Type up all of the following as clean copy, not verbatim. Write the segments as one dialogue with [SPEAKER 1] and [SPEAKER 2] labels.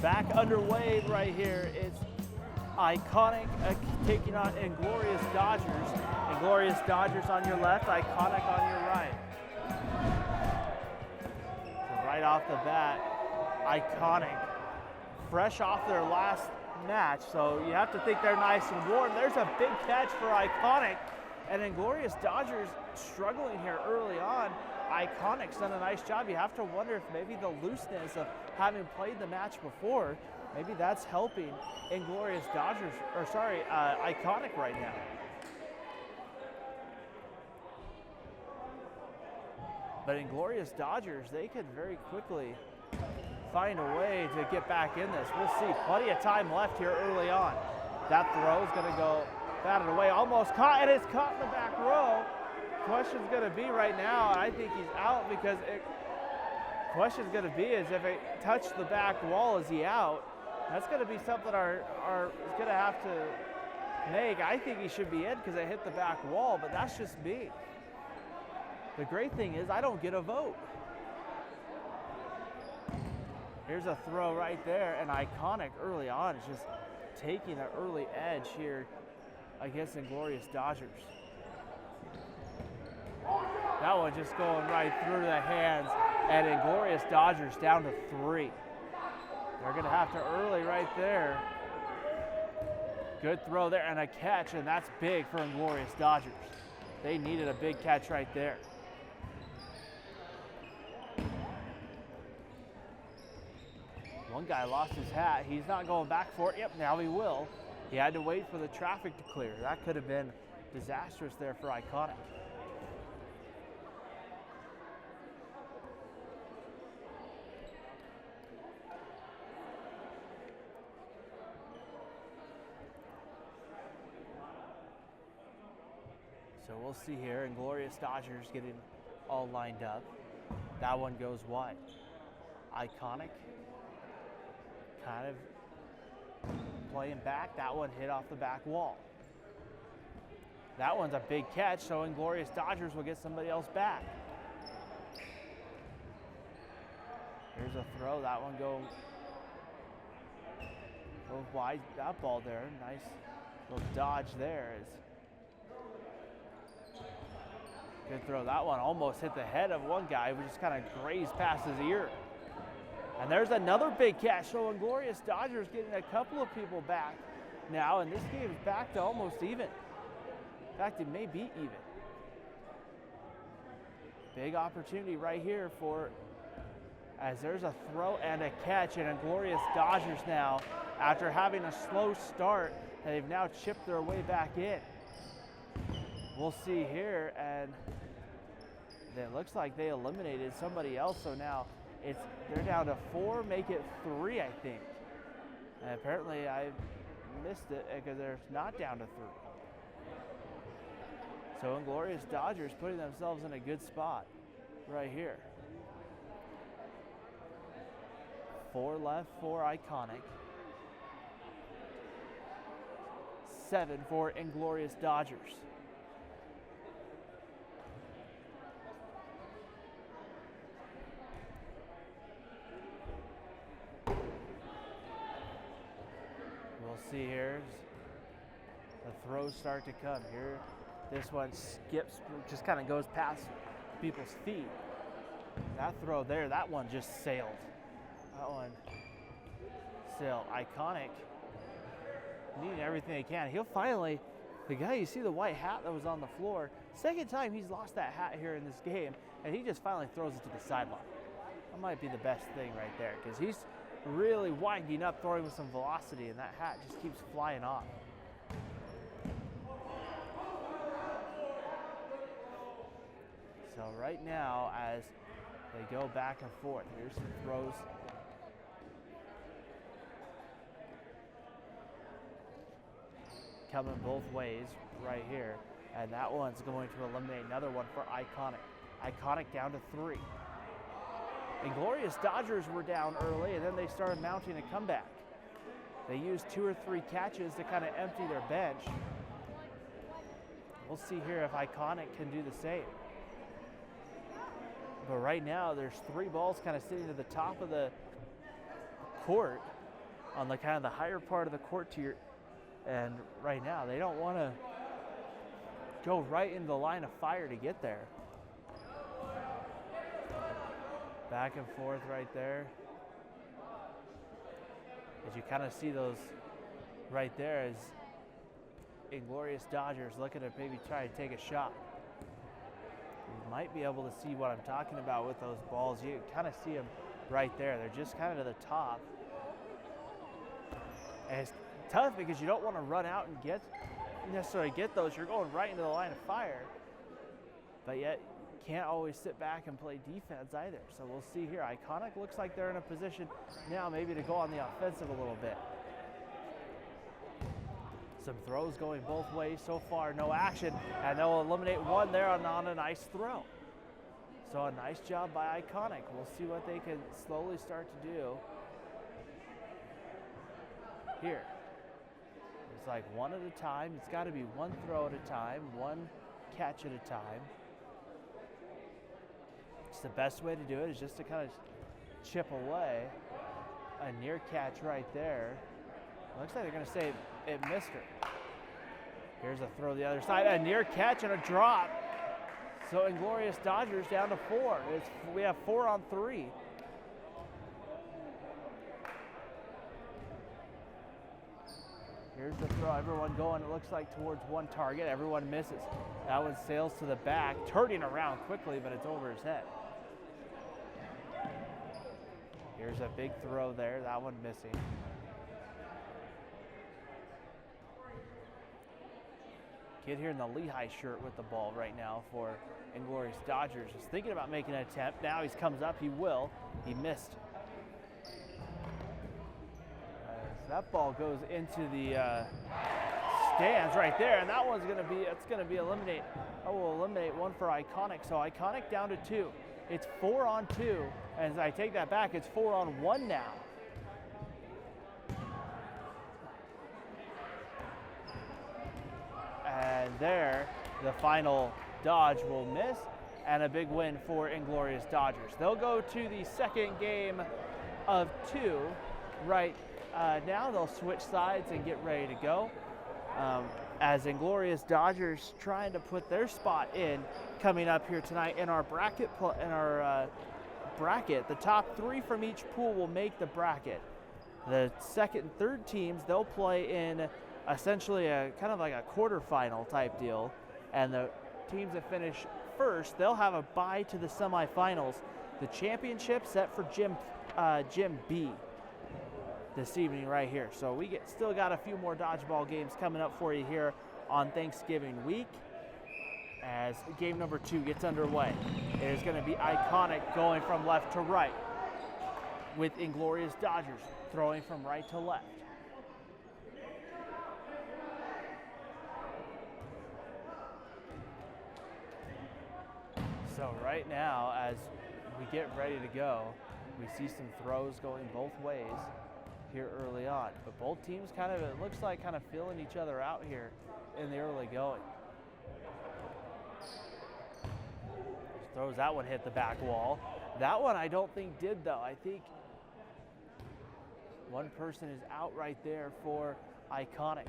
[SPEAKER 1] Back underway right here. It's Iconic taking on Inglorious Dodgers. Inglorious Dodgers on your left, Iconic on your right. So right off the bat, Iconic, fresh off their last match, so you have to think they're nice and warm. There's a big catch for Iconic, and Inglorious Dodgers struggling here early on. Iconic's done a nice job. You have to wonder if maybe the looseness of having played the match before, maybe that's helping Inglorious Dodgers, or sorry, Iconic right now. But Inglorious Dodgers, they could very quickly find a way to get back in this. We'll see. Plenty of time left here early on. That throw is going to go batted away, almost caught, and it's caught in the back row. Question's going to be right now, I think he's out because question's going to be is if it touched the back wall, is he out? That's going to be something our is going to have to make. I think he should be in because it hit the back wall, but that's just me. The great thing is I don't get a vote. Here's a throw right there, and Iconic early on is just taking an early edge here against Inglorious Dodgers. That one just going right through the hands, and Inglorious Dodgers down to 3. They're going to have to early right there. Good throw there and a catch, and that's big for Inglorious Dodgers. They needed a big catch right there. One guy lost his hat. He's not going back for it. Yep, now he will. He had to wait for the traffic to clear. That could have been disastrous there for Iconic. So we'll see here. Inglorious Dodgers getting all lined up. That one goes wide. Iconic kind of playing back. That one hit off the back wall. That one's a big catch, so Inglorious Dodgers will get somebody else back. Here's a throw. That one goes wide. That ball there. Nice little dodge there. Good throw. That one almost hit the head of one guy, who just kind of grazed past his ear. And there's another big catch. So Inglorious Dodgers getting a couple of people back now, and this game is back to almost even. In fact, it may be even. Big opportunity right here for, as there's a throw and a catch, and Inglorious Dodgers now, after having a slow start, they've now chipped their way back in. We'll see here, and it looks like they eliminated somebody else, so now they're down to 4, make it 3, I think. And apparently I missed it because they're not down to 3. So Inglorious Dodgers putting themselves in a good spot right here. 4 left for Iconic. 7 for Inglorious Dodgers. We'll see here. The throws start to come here. This one skips, just kind of goes past people's feet. That throw there, that one just sailed. That one sailed. Iconic needing everything he can. He'll finally, the guy, you see the white hat that was on the floor, second time he's lost that hat here in this game, and he just finally throws it to the sideline. That might be the best thing right there, because he's really winding up, throwing with some velocity, and that hat just keeps flying off. So right now, as they go back and forth, here's some throws. Coming both ways right here. And that one's going to eliminate another one for Iconic. Iconic down to 3. Inglorious Dodgers were down early, and then they started mounting a comeback. They used 2 or 3 catches to kind of empty their bench. We'll see here if Iconic can do the same. But right now, there's 3 balls kind of sitting at the top of the court. on the kind of the higher part of the court tier. And right now, they don't want to go right into the line of fire to get there. Back and forth right there. As you kind of see those right there as Inglorious Dodgers looking to maybe try to take a shot. You might be able to see what I'm talking about with those balls. You kind of see them right there. They're just kind of to the top. And it's tough because you don't want to run out and necessarily get those. You're going right into the line of fire. But yet, you can't always sit back and play defense either. So we'll see here. Iconic looks like they're in a position now maybe to go on the offensive a little bit. Some throws going both ways so far, no action, and they'll eliminate one there on a nice throw. So a nice job by Iconic. We'll see what they can slowly start to do here. It's like one at a time. It's got to be one throw at a time, one catch at a time. It's the best way to do it is just to kind of chip away. A near catch right there. Looks like they're going to say it missed her. Here's a throw the other side, a near catch and a drop. So Inglorious Dodgers down to 4. We have 4 on 3. Here's the throw, everyone going, it looks like towards one target. Everyone misses. That one sails to the back, turning around quickly, but it's over his head. Here's a big throw there, that one missing. Kid here in the Lehigh shirt with the ball right now for Inglorious Dodgers is thinking about making an attempt. Now he comes up, he will. He missed. So that ball goes into the stands right there, and that one's gonna be eliminate. Oh, we'll eliminate one for Iconic. So Iconic down to 2. It's 4 on 2, and as I take that back, it's 4 on 1 now. And there, the final dodge will miss, and a big win for Inglorious Dodgers. They'll go to the second game of 2 right now. They'll switch sides and get ready to go. As Inglorious Dodgers trying to put their spot in coming up here tonight in our bracket. The top 3 from each pool will make the bracket. The second and third teams, they'll play in essentially a kind of like a quarterfinal type deal, and the teams that finish first, they'll have a bye to the semifinals. The championship set for Gym B this evening right here. So we still got a few more dodgeball games coming up for you here on Thanksgiving week as game number 2 gets underway. It is going to be Iconic going from left to right with Inglorious Dodgers throwing from right to left. So right now, as we get ready to go, we see some throws going both ways here early on. But both teams it looks like kind of feeling each other out here in the early going. Throws, that one hit the back wall. That one I don't think did though. I think one person is out right there for Iconic.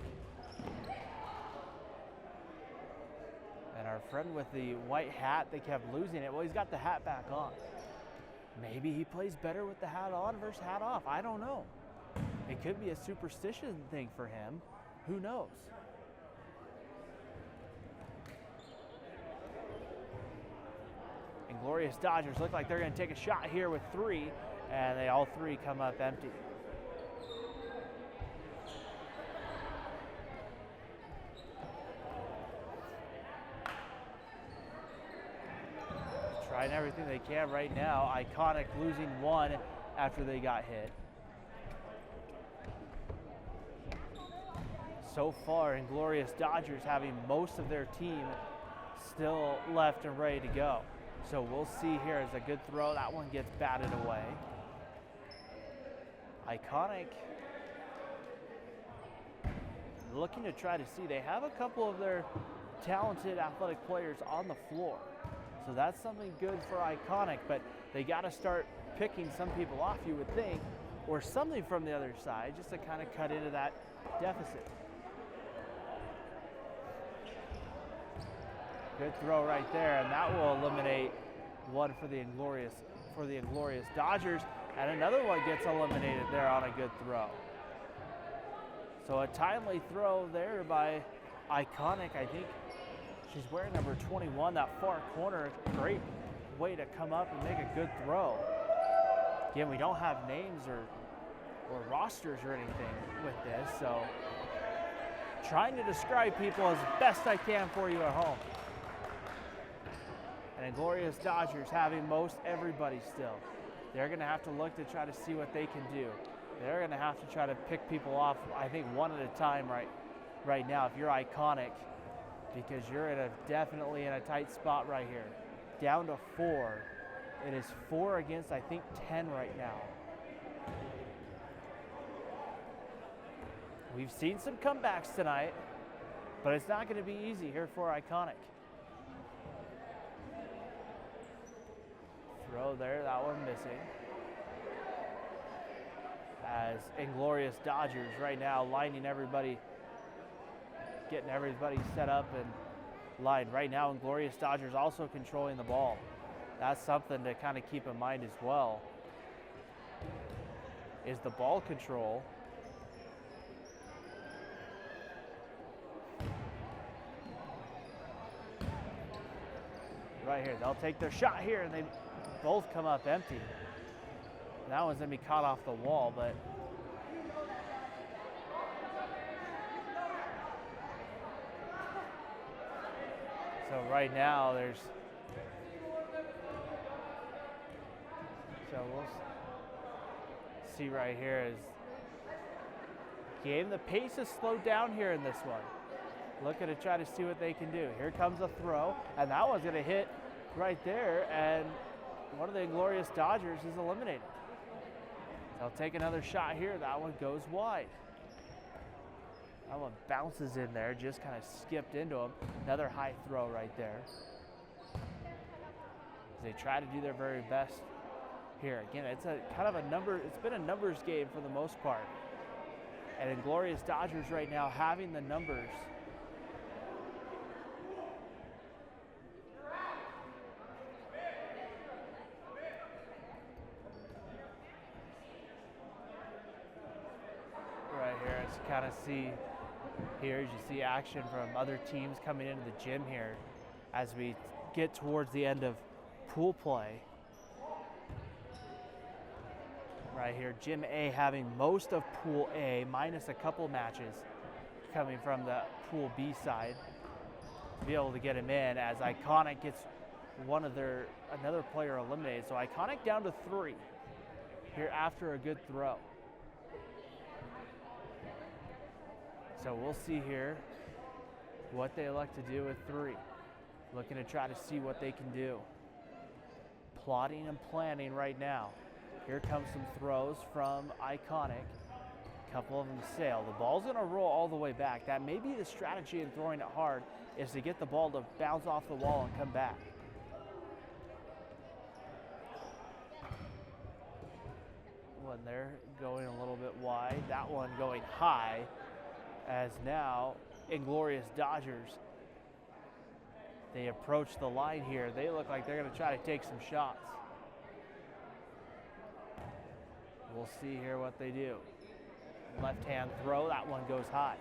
[SPEAKER 1] And our friend with the white hat, they kept losing it. Well, he's got the hat back on. Maybe he plays better with the hat on versus hat off. I don't know. It could be a superstition thing for him. Who knows? Inglorious Dodgers look like they're going to take a shot here with 3, and they all 3 come up empty. Trying everything they can right now. Iconic losing 1 after they got hit. So far, Inglorious Dodgers having most of their team still left and ready to go. So we'll see here as a good throw. That one gets batted away. Iconic looking to try to see. They have a couple of their talented athletic players on the floor. So that's something good for Iconic, but they got to start picking some people off, you would think, or something from the other side just to kind of cut into that deficit. Good throw right there, and that will eliminate one for the Inglorious Dodgers, and another one gets eliminated there on a good throw. So a timely throw there by Iconic. I think she's wearing number 21, that far corner. Great way to come up and make a good throw. Again, we don't have names or rosters or anything with this, so trying to describe people as best I can for you at home. And Inglorious Dodgers having most everybody still. They're going to have to look to try to see what they can do. They're going to have to try to pick people off, I think, one at a time right now if you're Iconic, because you're definitely in a tight spot right here. Down to 4. It is 4 against, I think, 10 right now. We've seen some comebacks tonight, but it's not going to be easy here for Iconic. Throw there, that one missing. As Inglorious Dodgers right now lining everybody, getting everybody set up and lined. Right now, Inglorious Dodgers also controlling the ball. That's something to kind of keep in mind as well, is the ball control. Right here, they'll take their shot here, and they both come up empty. That one's gonna be caught off the wall, but so right now we'll see right here is game. The pace is slowed down here in this one. Looking to try to see what they can do. Here comes a throw, and that one's gonna hit right there, and one of the Inglorious Dodgers is eliminated. They'll take another shot here. That one goes wide. That one bounces in there, just kind of skipped into him. Another high throw right there. They try to do their very best here. Again, it's been a numbers game for the most part. And Inglorious Dodgers right now having the numbers. Kind of see here as you see action from other teams coming into the gym here as we get towards the end of pool play. Right here, Gym A having most of Pool A, minus a couple matches coming from the Pool B side to be able to get him in, as Iconic gets another player eliminated. So Iconic down to 3 here after a good throw. So we'll see here what they elect to do with 3. Looking to try to see what they can do. Plotting and planning right now. Here comes some throws from Iconic. A couple of them sail. The ball's gonna roll all the way back. That may be the strategy in throwing it hard, is to get the ball to bounce off the wall and come back. One there going a little bit wide. That one going high. As now, Inglorious Dodgers, they approach the line here. They look like they're going to try to take some shots. We'll see here what they do. Left-hand throw, that one goes high.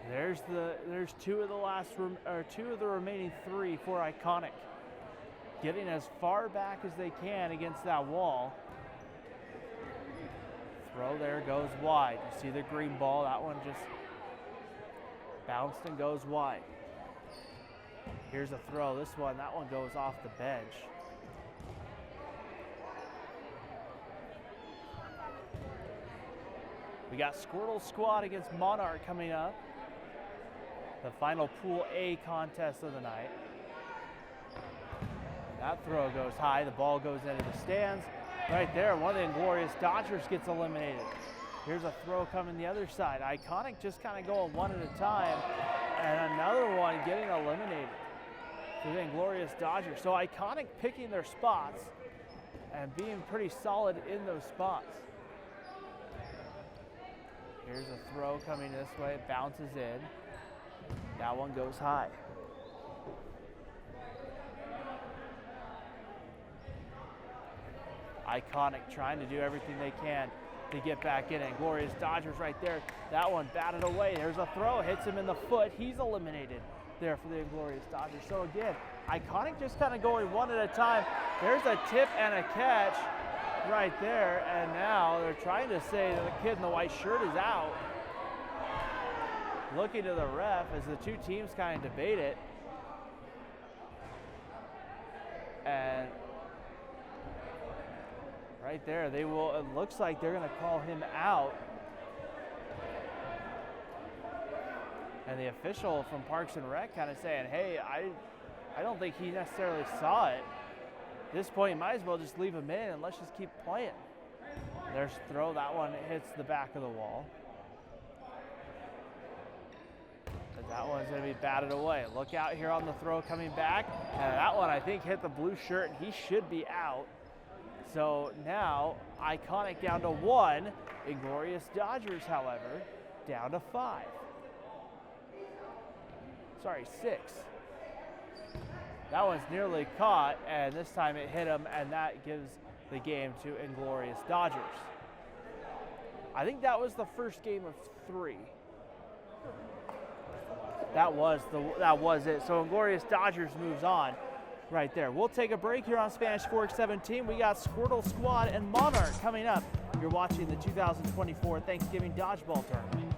[SPEAKER 1] There's two of the remaining 3 for Iconic, getting as far back as they can against that wall. Throw there goes wide. You see the green ball, that one just bounced and goes wide. Here's a throw, that one goes off the bench. We got Squirtle Squad against Monarch coming up. The final Pool A contest of the night. That throw goes high, the ball goes into the stands. Right there, one of the Inglorious Dodgers gets eliminated. Here's a throw coming the other side. Iconic just kind of going one at a time, and another one getting eliminated. for the Inglorious Dodgers. So Iconic picking their spots and being pretty solid in those spots. Here's a throw coming this way, it bounces in. That one goes high. Iconic trying to do everything they can to get back in. Inglorious Dodgers right there. That one batted away. There's a throw, hits him in the foot. He's eliminated there for the Inglorious Dodgers. So again, Iconic just kind of going one at a time. There's a tip and a catch right there, and now they're trying to say that the kid in the white shirt is out. Looking to the ref as the two teams kind of debate it. And right there, it looks like they're going to call him out. And the official from Parks and Rec kind of saying, hey, I don't think he necessarily saw it. At this point, you might as well just leave him in and let's just keep playing. There's throw, that one hits the back of the wall. And that one's going to be batted away. Look out here on the throw coming back. And that one, I think, hit the blue shirt, and he should be out. So now, Iconic down to 1. Inglorious Dodgers, however, down to 5. Sorry, 6. That one's nearly caught, and this time it hit him, and that gives the game to Inglorious Dodgers. I think that was the first game of 3. That was it. So Inglorious Dodgers moves on right there. We'll take a break here on Spanish Fork 17. We got Squirtle Squad and Monarch coming up. You're watching the 2024 Thanksgiving Dodgeball Tournament.